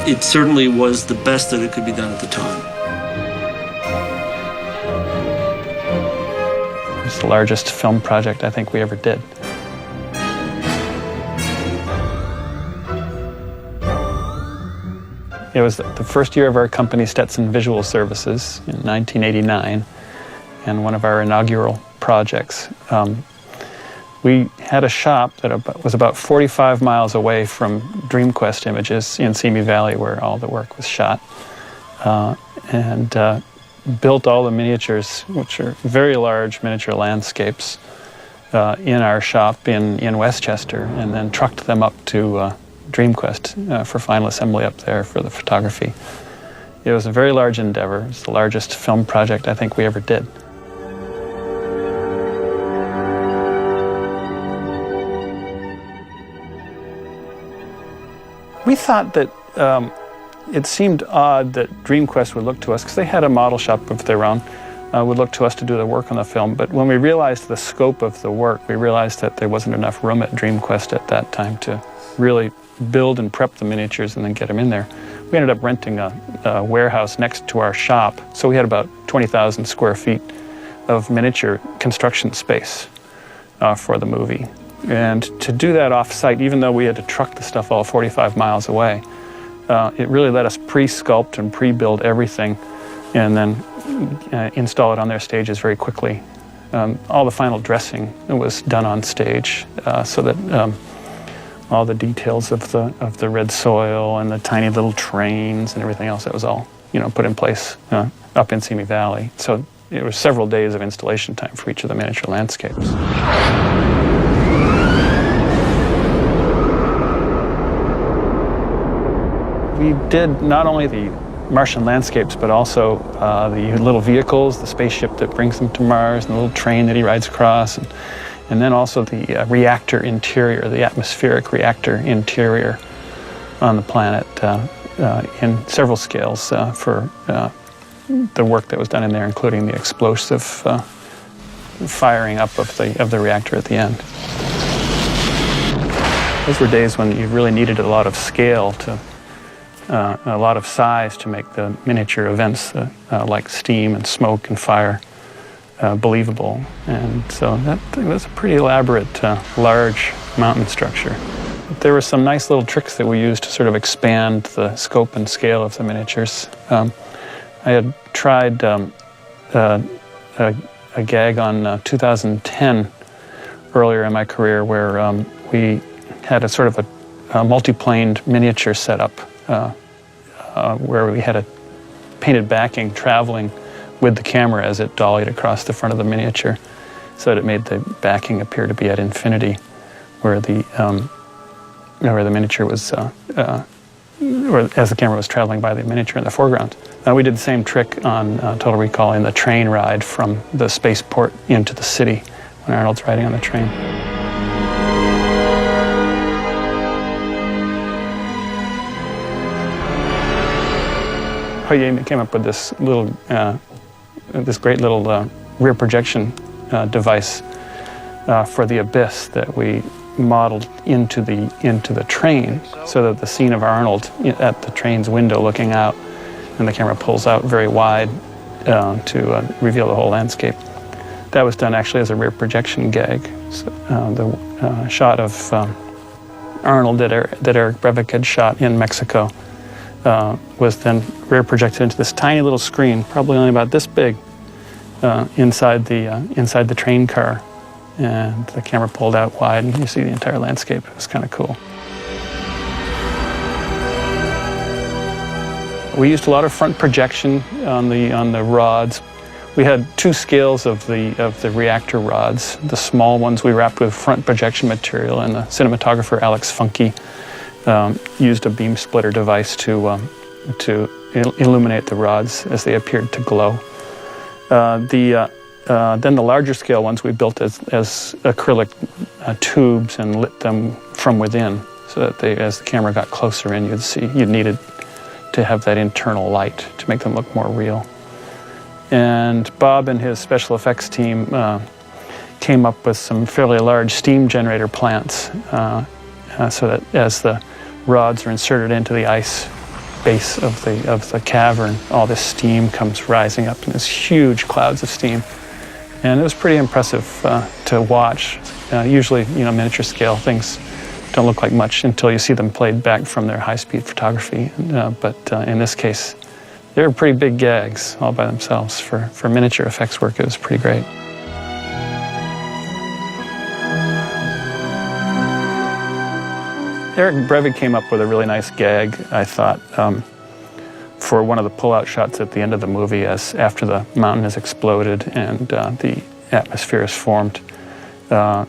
It certainly was the best that it could be done at the time. It's the largest film project I think we ever did. It was the first year of our company, Stetson Visual Services, in 1989, and one of our inaugural projects. We had a shop that was about 45 miles away from DreamQuest Images in Simi Valley, where all the work was shot, and built all the miniatures, which are very large miniature landscapes, in our shop in Westchester, and then trucked them up to DreamQuest for final assembly up there for the photography. It was a very large endeavor. It was the largest film project I think we ever did. We thought that it seemed odd that DreamQuest would look to us, because they had a model shop of their own, would look to us to do the work on the film. But when we realized the scope of the work, we realized that there wasn't enough room at DreamQuest at that time to really build and prep the miniatures and then get them in there. We ended up renting a warehouse next to our shop, so we had about 20,000 square feet of miniature construction space for the movie. And to do that off-site, even though we had to truck the stuff all 45 miles away, it really let us pre-sculpt and pre-build everything and then install it on their stages very quickly. All the final dressing was done on stage, so that all the details of the red soil and the tiny little trains and everything else, that was all put in place up in Simi Valley. So it was several days of installation time for each of the miniature landscapes. We did not only the Martian landscapes, but also the little vehicles, the spaceship that brings them to Mars, and the little train that he rides across, and then also the reactor interior, the atmospheric reactor interior on the planet in several scales for the work that was done in there, including the explosive firing up of the reactor at the end. Those were days when you really needed a lot of scale a lot of size to make the miniature events like steam and smoke and fire believable. And so that was a pretty elaborate, large mountain structure. But there were some nice little tricks that we used to sort of expand the scope and scale of the miniatures. I had tried a gag on 2010 earlier in my career where we had a sort of a multi-planed miniature setup where we had a painted backing traveling with the camera as it dollied across the front of the miniature, so that it made the backing appear to be at infinity, where the miniature was, or as the camera was traveling by the miniature in the foreground. We did the same trick on Total Recall in the train ride from the spaceport into the city when Arnold's riding on the train. Hoye came up with this great little rear projection device for the abyss that we modeled into the train, so that the scene of Arnold at the train's window looking out, and the camera pulls out very wide to reveal the whole landscape. That was done actually as a rear projection gag. So, the shot of Arnold that Eric Brevik had shot in Mexico was then rear projected into this tiny little screen, probably only about this big, inside the train car, and the camera pulled out wide, and you see the entire landscape. It was kind of cool. We used a lot of front projection on the rods. We had two scales of the reactor rods. The small ones we wrapped with front projection material, and the cinematographer Alex Funke used a beam splitter device to illuminate the rods as they appeared to glow. Then the larger scale ones we built as acrylic tubes and lit them from within, so that as the camera got closer in, you needed to have that internal light to make them look more real. And Bob and his special effects team came up with some fairly large steam generator plants so that as the rods are inserted into the ice base of the cavern, all this steam comes rising up in these huge clouds of steam. And it was pretty impressive to watch. Usually, miniature scale things don't look like much until you see them played back from their high-speed photography. But in this case, they were pretty big gags all by themselves. For miniature effects work, it was pretty great. Eric Brevig came up with a really nice gag, I thought, for one of the pull-out shots at the end of the movie, as after the mountain has exploded and the atmosphere is formed. There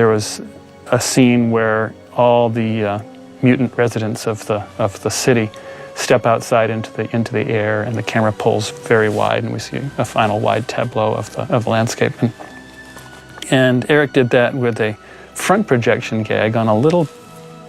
was a scene where all the mutant residents of the city step outside into the air, and the camera pulls very wide, and we see a final wide tableau of the landscape. And Eric did that with a front projection gag on a little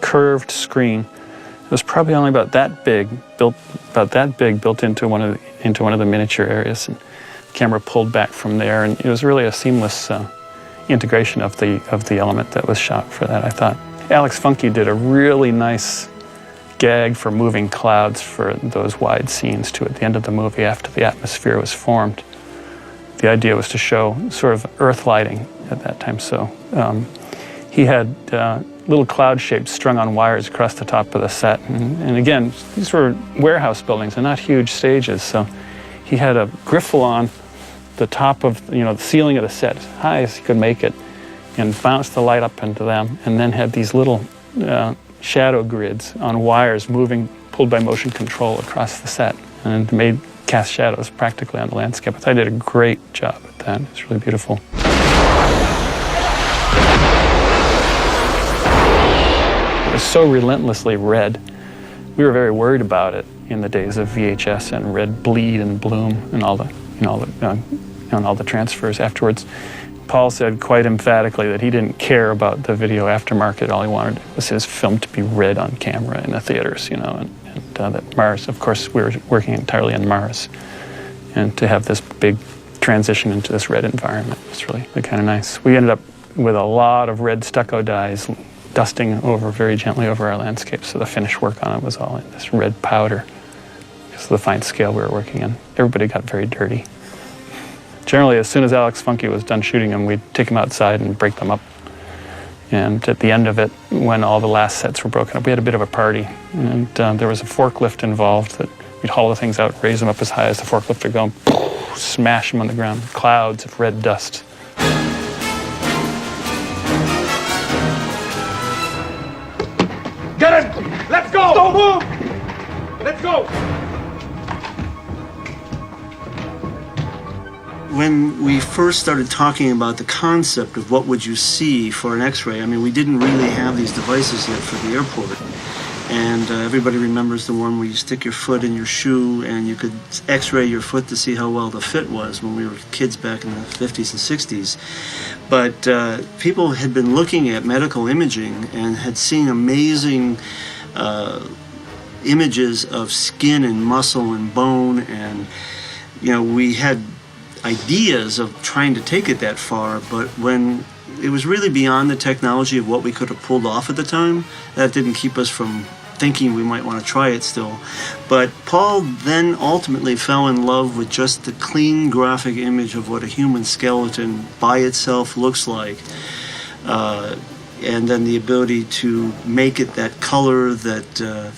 curved screen. It was probably only about that big, built into one of the miniature areas, and the camera pulled back from there, and it was really a seamless integration of the element that was shot for that, I thought. Alex Funke did a really nice gag for moving clouds for those wide scenes too at the end of the movie after the atmosphere was formed. The idea was to show sort of earth lighting at that time, so he had little cloud shapes strung on wires across the top of the set. And again, these were warehouse buildings and not huge stages, so he had a griffle on the top of, the ceiling of the set, as high as he could make it, and bounced the light up into them, and then had these little shadow grids on wires moving, pulled by motion control across the set, and cast shadows practically on the landscape. I thought he did a great job at that. It's really beautiful. It was so relentlessly red. We were very worried about it in the days of VHS and red bleed and bloom and all the transfers afterwards. Paul said quite emphatically that he didn't care about the video aftermarket. All he wanted was his film to be red on camera in the theaters, and that Mars, of course, we were working entirely in Mars, and to have this big transition into this red environment was really kind of nice. We ended up with a lot of red stucco dyes dusting very gently over our landscape, so the finished work on it was all in this red powder because of the fine scale we were working in. Everybody got very dirty. Generally, as soon as Alex Funke was done shooting them, we'd take them outside and break them up. And at the end of it, when all the last sets were broken up, we had a bit of a party. And there was a forklift involved that we'd haul the things out, raise them up as high as the forklift would go, and smash them on the ground, clouds of red dust. Get it! Let's go! Don't move! Let's go! When we first started talking about the concept of what would you see for an X-ray, we didn't really have these devices yet for the airport. And everybody remembers the one where you stick your foot in your shoe and you could X-ray your foot to see how well the fit was when we were kids back in the 50s and 60s. But people had been looking at medical imaging and had seen amazing images of skin and muscle and bone, and we had ideas of trying to take it that far, but when it was really beyond the technology of what we could have pulled off at the time, that didn't keep us from thinking we might want to try it still. But Paul then ultimately fell in love with just the clean graphic image of what a human skeleton by itself looks like, and then the ability to make it that color that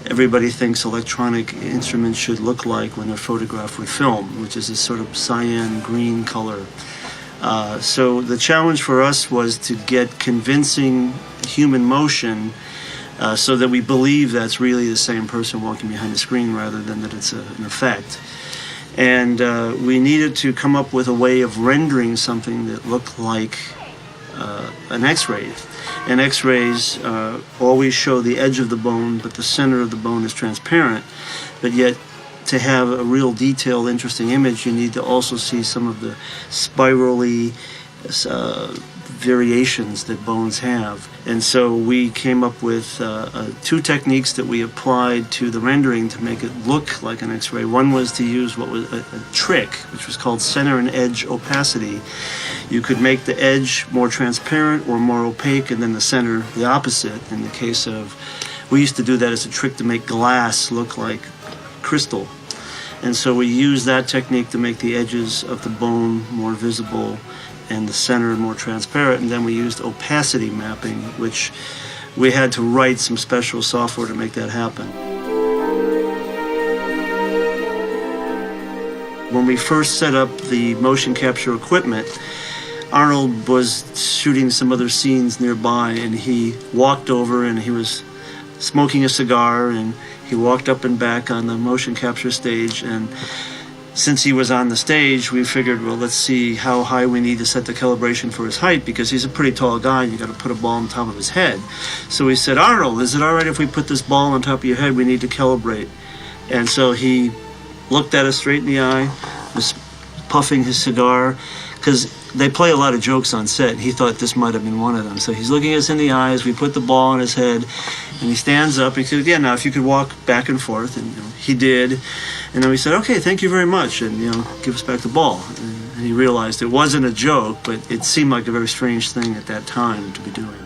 everybody thinks electronic instruments should look like when they're photographed with film, which is this sort of cyan green color. So the challenge for us was to get convincing human motion so that we believe that's really the same person walking behind the screen rather than that it's an effect. And we needed to come up with a way of rendering something that looked like an X-ray. And X-rays always show the edge of the bone, but the center of the bone is transparent. But yet, to have a real detailed, interesting image, you need to also see some of the spirally variations that bones have. And so we came up with two techniques that we applied to the rendering to make it look like an X-ray. One was to use what was a trick, which was called center and edge opacity. You could make the edge more transparent or more opaque, and then the center the opposite. In the case of we used to do that as a trick to make glass look like crystal. And so we used that technique to make the edges of the bone more visible and the center more transparent. And then we used opacity mapping, which we had to write some special software to make that happen. When we first set up the motion capture equipment, Arnold was shooting some other scenes nearby, and he walked over and he was smoking a cigar, and he walked up and back on the motion capture stage. And since he was on the stage, we figured, well, let's see how high we need to set the calibration for his height, because he's a pretty tall guy and you got to put a ball on top of his head. So we said, Arnold, is it all right if we put this ball on top of your head? We need to calibrate. And so he looked at us straight in the eye, was puffing his cigar, because they play a lot of jokes on set, and he thought this might have been one of them. So he's looking us in the eyes, we put the ball on his head, and he stands up and he said, yeah, now if you could walk back and forth, and he did. And then we said, okay, thank you very much, and give us back the ball. And he realized it wasn't a joke, but it seemed like a very strange thing at that time to be doing.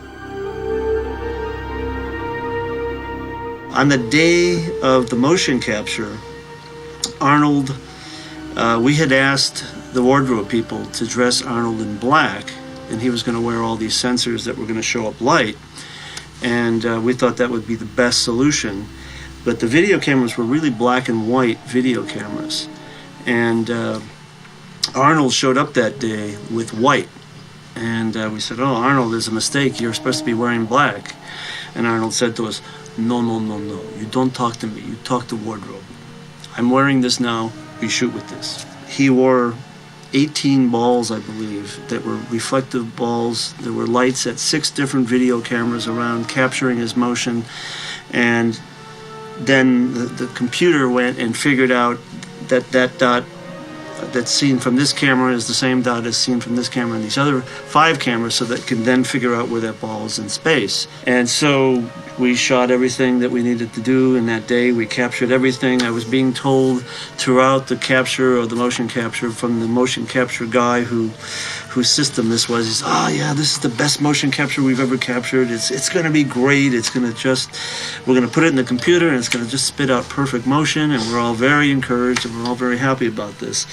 On the day of the motion capture, Arnold, we had asked the wardrobe people to dress Arnold in black, and he was going to wear all these sensors that were going to show up light, and we thought that would be the best solution. But the video cameras were really black and white video cameras, and Arnold showed up that day with white, and we said, oh, Arnold, there's a mistake, you're supposed to be wearing black. And Arnold said to us, no, you don't talk to me, you talk to wardrobe. I'm wearing this now, we shoot with this. He wore 18 balls, I believe, that were reflective balls. There were lights at 6 different video cameras around capturing his motion. And then the computer went and figured out that that dot that's seen from this camera is the same dot as seen from this camera and these other 5 cameras, so that can then figure out where that ball is in space. And so we shot everything that we needed to do in that day. We captured everything. I was being told throughout the capture or the motion capture from the motion capture guy whose system this was. He said, oh yeah, this is the best motion capture we've ever captured. It's going to be great. It's going to we're going to put it in the computer and it's going to just spit out perfect motion. And we're all very encouraged and we're all very happy about this.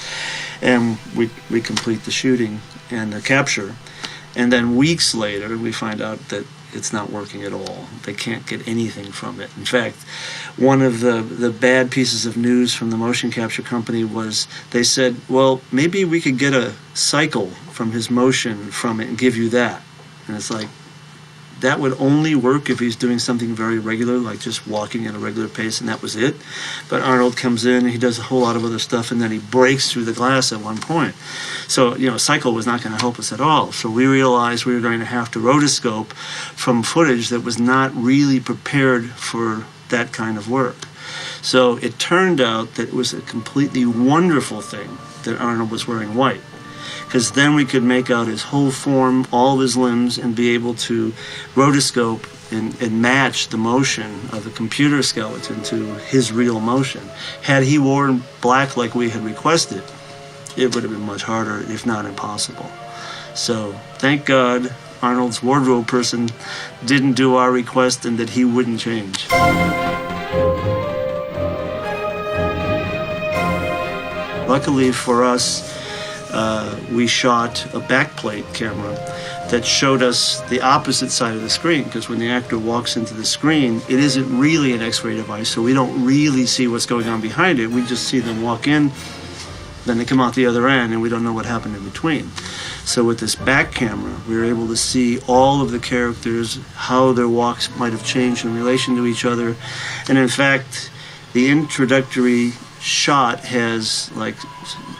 And we complete the shooting and the capture. And then weeks later, we find out that it's not working at all. They can't get anything from it. In fact, one of the bad pieces of news from the motion capture company was they said, well, maybe we could get a cycle from his motion from it and give you that. And it's like, that would only work if he's doing something very regular, like just walking at a regular pace, and that was it. But Arnold comes in and he does a whole lot of other stuff, and then he breaks through the glass at one point. So, a cycle was not going to help us at all. So we realized we were going to have to rotoscope from footage that was not really prepared for that kind of work. So it turned out that it was a completely wonderful thing that Arnold was wearing white, because then we could make out his whole form, all of his limbs, and be able to rotoscope and match the motion of the computer skeleton to his real motion. Had he worn black like we had requested, it would have been much harder, if not impossible. So thank God Arnold's wardrobe person didn't do our request and that he wouldn't change. Luckily for us, we shot a backplate camera that showed us the opposite side of the screen, because when the actor walks into the screen, it isn't really an X-ray device, so we don't really see what's going on behind it. We just see them walk in, then they come out the other end, and we don't know what happened in between. So with this back camera, we were able to see all of the characters, how their walks might have changed in relation to each other. And in fact, the introductory shot has like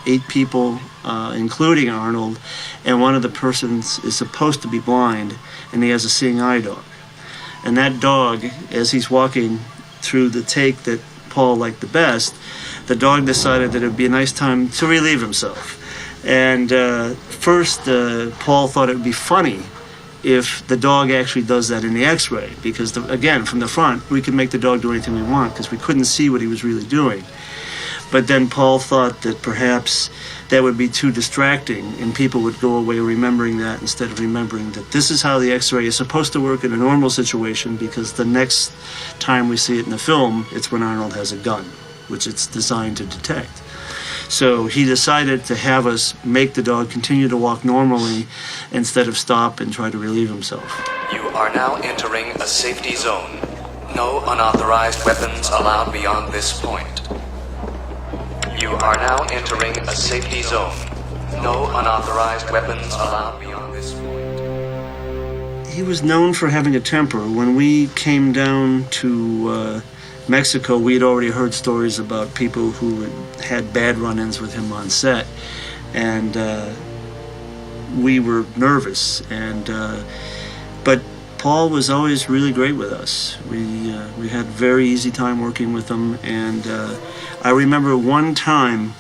8 people, including Arnold, and one of the persons is supposed to be blind, and he has a seeing eye dog. And that dog, as he's walking through the take that Paul liked the best, the dog decided that it would be a nice time to relieve himself. And first, Paul thought it would be funny if the dog actually does that in the X-ray, because, again, from the front, we could make the dog do anything we want, because we couldn't see what he was really doing. But then Paul thought that perhaps that would be too distracting, and people would go away remembering that instead of remembering that this is how the X-ray is supposed to work in a normal situation, because the next time we see it in the film, it's when Arnold has a gun, which it's designed to detect. So he decided to have us make the dog continue to walk normally instead of stop and try to relieve himself. You are now entering a safety zone. No unauthorized weapons allowed beyond this point. You are now entering a safety zone. No unauthorized weapons allowed beyond this point. He was known for having a temper. When we came down to Mexico, we had already heard stories about people who had bad run-ins with him on set, and we were nervous. But Paul was always really great with us. We had a very easy time working with him, and I remember one time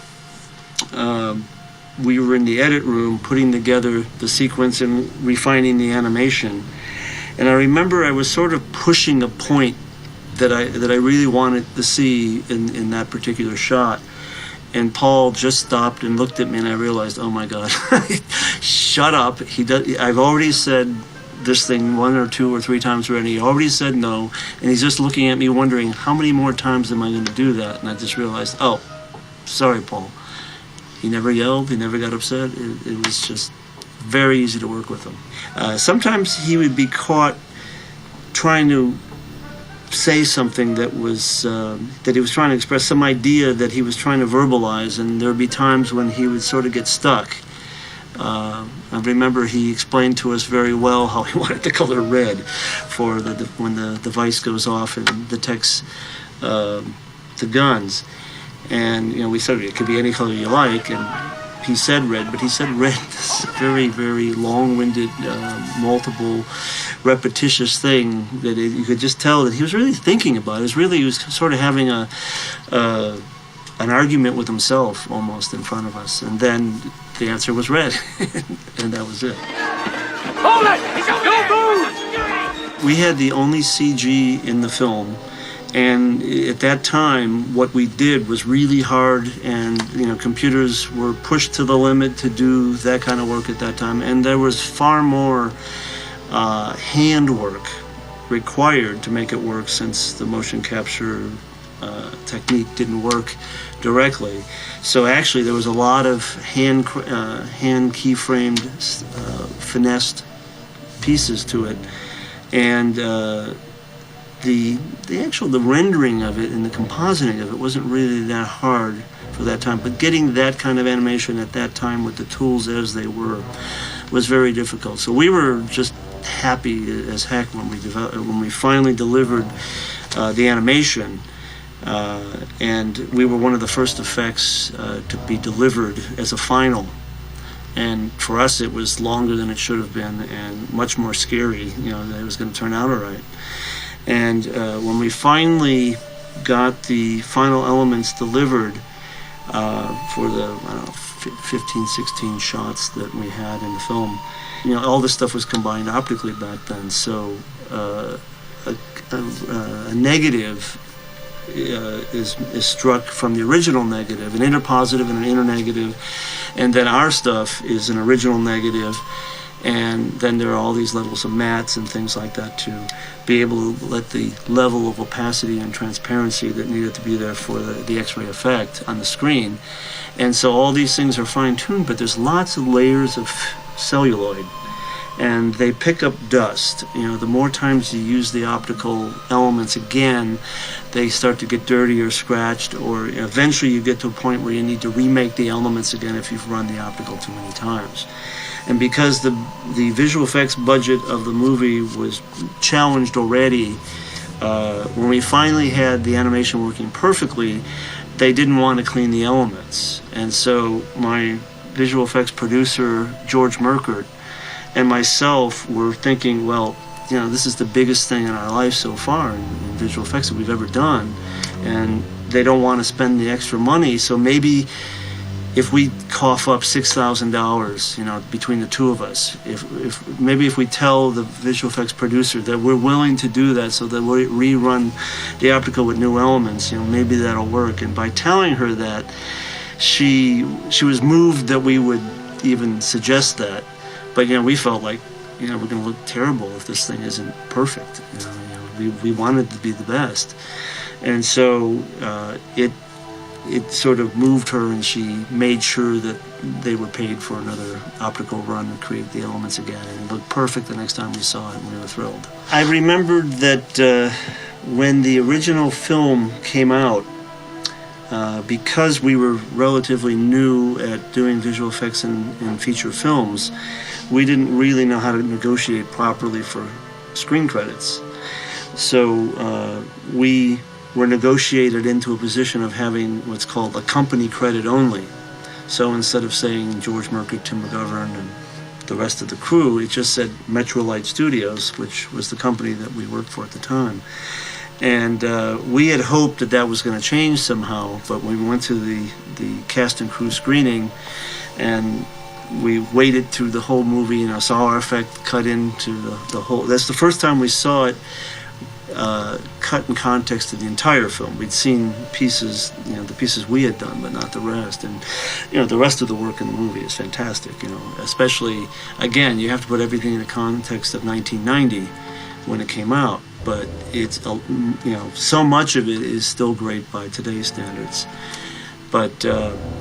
we were in the edit room putting together the sequence and refining the animation, and I remember I was sort of pushing a point that I really wanted to see in that particular shot, and Paul just stopped and looked at me, and I realized, oh my God, shut up. I've already said this thing 1 or 2 or 3 times already. He already said no, and he's just looking at me wondering, how many more times am I going to do that? And I just realized, oh, sorry, Paul. He never yelled, he never got upset. It was just very easy to work with him. Sometimes he would be caught trying to say something that was that he was trying to express, some idea that he was trying to verbalize, and there would be times when he would sort of get stuck. I remember he explained to us very well how he wanted the color red for when the device goes off and detects the guns. And we said it could be any color you like, and he said red, but he said red, this very, very long-winded, multiple, repetitious thing that you could just tell that he was really thinking about it. He was sort of having an argument with himself almost in front of us, and then the answer was red, and that was it. Hold it! Don't move! We had the only CG in the film, and at that time, what we did was really hard, and computers were pushed to the limit to do that kind of work at that time, and there was far more handwork required to make it work, since the motion capture technique didn't work directly. So actually, there was a lot of hand keyframed, finessed pieces to it, and the rendering of it and the compositing of it wasn't really that hard for that time. But getting that kind of animation at that time with the tools as they were was very difficult. So we were just happy as heck when we finally delivered the animation. And we were one of the first effects to be delivered as a final. And for us, it was longer than it should have been, and much more scary, that it was going to turn out all right. And when we finally got the final elements delivered for the 15, 16 shots that we had in the film, all this stuff was combined optically back then. So a negative is struck from the original negative, an inner positive and an inner negative, and then our stuff is an original negative, and then there are all these levels of mats and things like that to be able to let the level of opacity and transparency that needed to be there for the X-ray effect on the screen. And so all these things are fine-tuned, but there's lots of layers of celluloid, and they pick up dust. The more times you use the optical elements again, they start to get dirty or scratched, or eventually you get to a point where you need to remake the elements again if you've run the optical too many times. And because the visual effects budget of the movie was challenged already, when we finally had the animation working perfectly, they didn't want to clean the elements. And so my visual effects producer, George Merkert, and myself were thinking, well, this is the biggest thing in our life so far in visual effects that we've ever done, and they don't want to spend the extra money, so maybe if we cough up $6,000, between the two of us, if we tell the visual effects producer that we're willing to do that, so that we rerun the optical with new elements, maybe that'll work. And by telling her that, she was moved that we would even suggest that, but we felt like we're going to look terrible if this thing isn't perfect. We wanted to be the best, and so it sort of moved her, and she made sure that they were paid for another optical run to create the elements again, and it looked perfect the next time we saw it, and we were thrilled. I remembered that when the original film came out, because we were relatively new at doing visual effects in feature films, we didn't really know how to negotiate properly for screen credits. So we were negotiated into a position of having what's called a company credit only. So instead of saying George Merker, Tim McGovern, and the rest of the crew, it just said Metrolight Studios, which was the company that we worked for at the time. And we had hoped that was going to change somehow, but when we went to the cast and crew screening, and we waited through the whole movie, and I saw our effect cut into the whole. That's the first time we saw it cut in context of the entire film. We'd seen pieces, the pieces we had done, but not the rest. And the rest of the work in the movie is fantastic. Especially, again, you have to put everything in the context of 1990 when it came out. But it's so much of it is still great by today's standards. But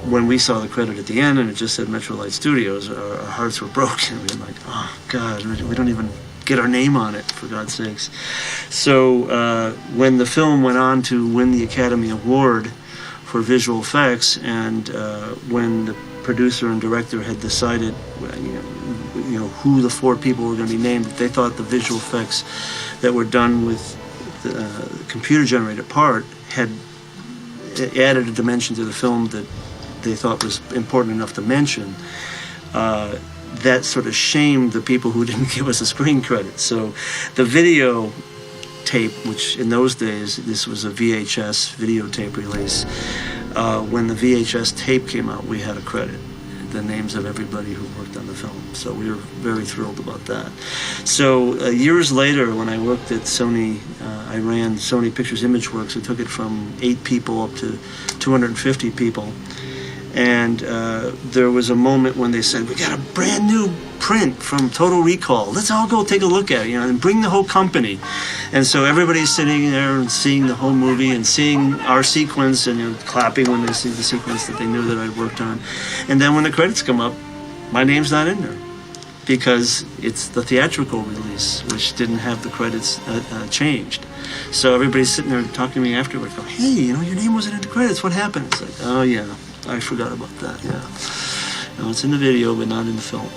when we saw the credit at the end and it just said Metrolight Studios, our hearts were broken. We were like, oh God, we don't even get our name on it, for God's sakes. So when the film went on to win the Academy Award for visual effects, and when the producer and director had decided, who the 4 people were going to be named, they thought the visual effects that were done with the computer-generated part had added a dimension to the film that they thought was important enough to mention. That sort of shamed the people who didn't give us a screen credit. So the video tape, which in those days, this was a VHS videotape release, when the VHS tape came out, we had a credit, the names of everybody who worked on the film. So we were very thrilled about that. So years later, when I worked at Sony, I ran Sony Pictures Imageworks. I took it from 8 people up to 250 people. And there was a moment when they said, we got a brand new print from Total Recall. Let's all go take a look at it, and bring the whole company. And so everybody's sitting there and seeing the whole movie and seeing our sequence and clapping when they see the sequence that they knew that I'd worked on. And then when the credits come up, my name's not in there because it's the theatrical release, which didn't have the credits changed. So everybody's sitting there talking to me afterward, going, hey, your name wasn't in the credits. What happened? It's like, oh, yeah. I forgot about that, yeah. No, it's in the video, but not in the film.